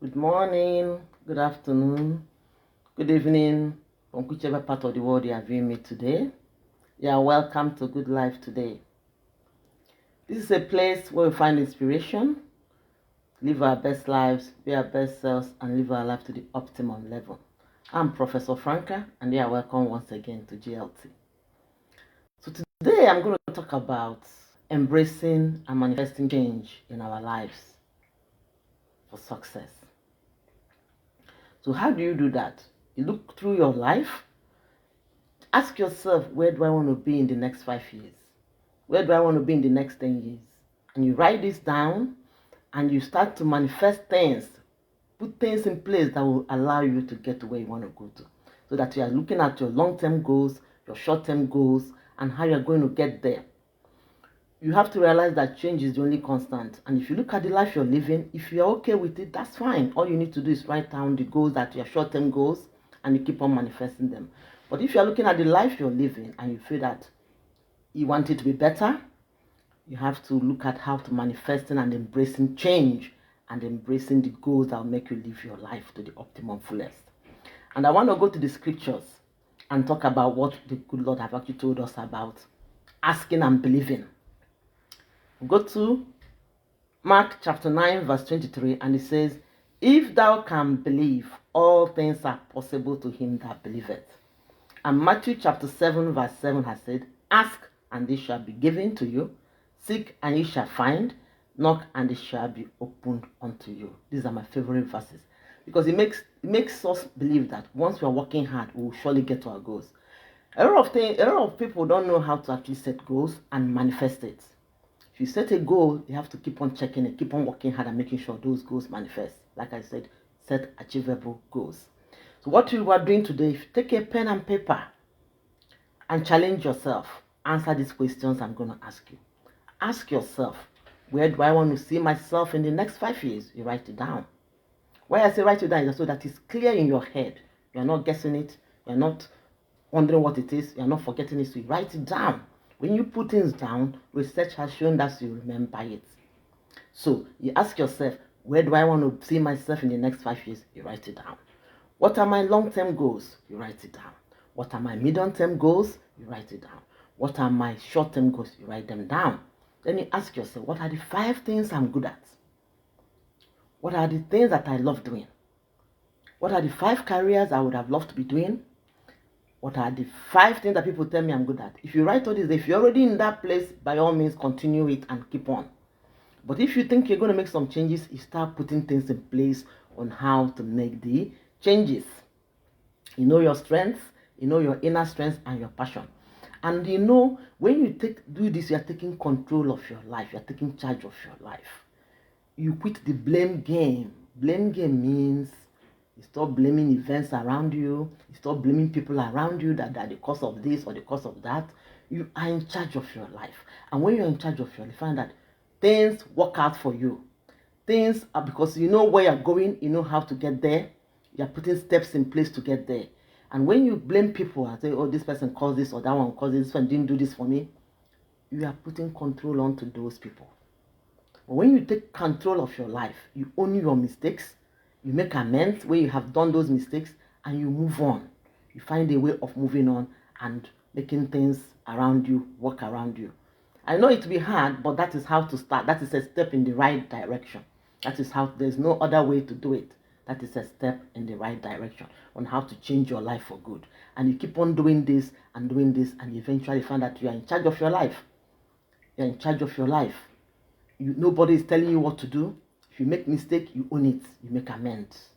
Good morning, good afternoon, good evening, from whichever part of the world you are viewing me today. You are welcome to Goodlife Today. This is a place where we find inspiration, live our best lives, be our best selves, and live our life to the optimum level. I'm Professor Franca, and you are welcome once again to GLT. So today I'm going to talk about embracing and manifesting change in our lives for success. So how do you do that? You look through your life. Ask yourself, where do I want to be in the next 5 years? Where do I want to be in the next 10 years? And you write this down and you start to manifest things, put things in place that will allow you to get to where you want to go to. So that you are looking at your long-term goals, your short-term goals, and how you're going to get there. You have to realize that change is the only constant. And if you look at the life you're living, if you're okay with it, that's fine. All you need to do is write down the goals that are short-term goals and you keep on manifesting them. But if you're looking at the life you're living and you feel that you want it to be better, you have to look at how to manifesting and embracing change and embracing the goals that will make you live your life to the optimum fullest. And I want to go to the scriptures and talk about what the good Lord have actually told us about asking and believing. Go to Mark chapter 9 verse 23 and it says, "If thou can believe, all things are possible to him that believeth." And Matthew chapter 7 verse 7 has said, "Ask and it shall be given to you. Seek and ye shall find. Knock and it shall be opened unto you." These are my favorite verses because it makes us believe that once we are working hard, we will surely get to our goals. A lot of people don't know how to actually set goals and manifest it. If you set a goal, you have to keep on checking it, keep on working hard and making sure those goals manifest. Like I said, set achievable goals. So what you are doing today, if you take a pen and paper and challenge yourself, answer these questions I'm going to ask you. Ask yourself, where do I want to see myself in the next 5 years? You write it down. Why I say write it down is so that it's clear in your head. You're not guessing it. You're not wondering what it is. You're not forgetting it. So you write it down. When you put things down, research has shown that you remember it. So you ask yourself, where do I want to see myself in the next 5 years? You write it down. What are my long-term goals? You write it down. What are my medium-term goals? You write it down. What are my short-term goals? You write them down. Then you ask yourself, what are the 5 things I'm good at? What are the things that I love doing? What are the 5 careers I would have loved to be doing? What are the 5 things that people tell me I'm good at? If you write all this, if you're already in that place, by all means, continue it and keep on. But if you think you're going to make some changes, you start putting things in place on how to make the changes. You know your strengths, you know your inner strengths and your passion. And you know, when you do this, you are taking control of your life. You are taking charge of your life. You quit the blame game. Blame game means you stop blaming events around you. You stop blaming people around you that are the cause of this or the cause of that. You are in charge of your life. And when you're in charge of your life, you find that things work out for you. Things are because you know where you're going, you know how to get there. You're putting steps in place to get there. And when you blame people and say, oh, this person caused this or that one caused this one didn't do this for me, you are putting control onto those people. But when you take control of your life, you own your mistakes, you make amends where you have done those mistakes, and you move on. You find a way of moving on and making things around you work around you. I know it will be hard, but that is how to start. That is a step in the right direction. That is how, there's no other way to do it. That is a step in the right direction on how to change your life for good. And you keep on doing this, and you eventually find that you are in charge of your life. You're in charge of your life. Nobody is telling you what to do. If you make mistake, you own it. You make amends.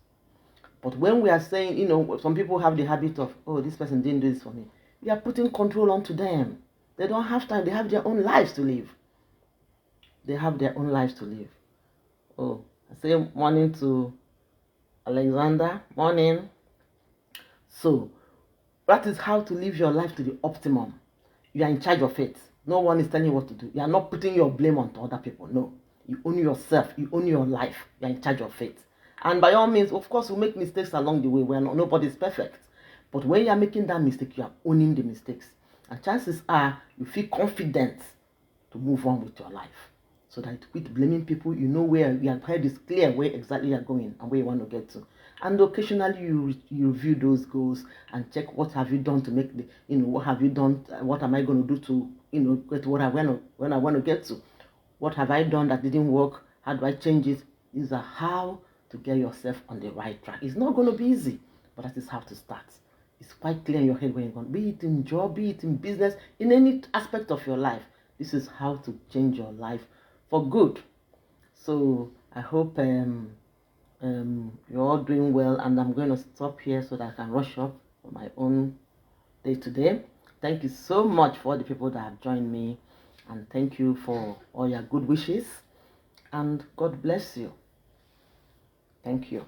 But when we are saying, some people have the habit of, oh, this person didn't do this for me. We are putting control onto them. They don't have time. They have their own lives to live. They have their own lives to live. Oh, I say morning to Alexander. Morning. So, that is how to live your life to the optimum. You are in charge of it. No one is telling you what to do. You are not putting your blame onto other people. No. You own yourself. You own your life. You are in charge of it. And by all means, of course, we make mistakes along the way. Nobody is perfect. But when you are making that mistake, you are owning the mistakes. And chances are you feel confident to move on with your life. so that you quit blaming people. You know where your head is clear, where exactly you're going and where you want to get to. And occasionally you review those goals and check what have you done to make the, what have you done, what am I going to do to, get what I want to get to. What have I done that didn't work? How do I change it? These are how to get yourself on the right track. It's not going to be easy, but that is how to start. It's quite clear in your head where you're going, be it in job, be it in business, in any aspect of your life. This is how to change your life for good. So I hope you're all doing well, and I'm going to stop here so that I can rush up for my own day today. Thank you so much for all the people that have joined me, and thank you for all your good wishes, and God bless you. Thank you.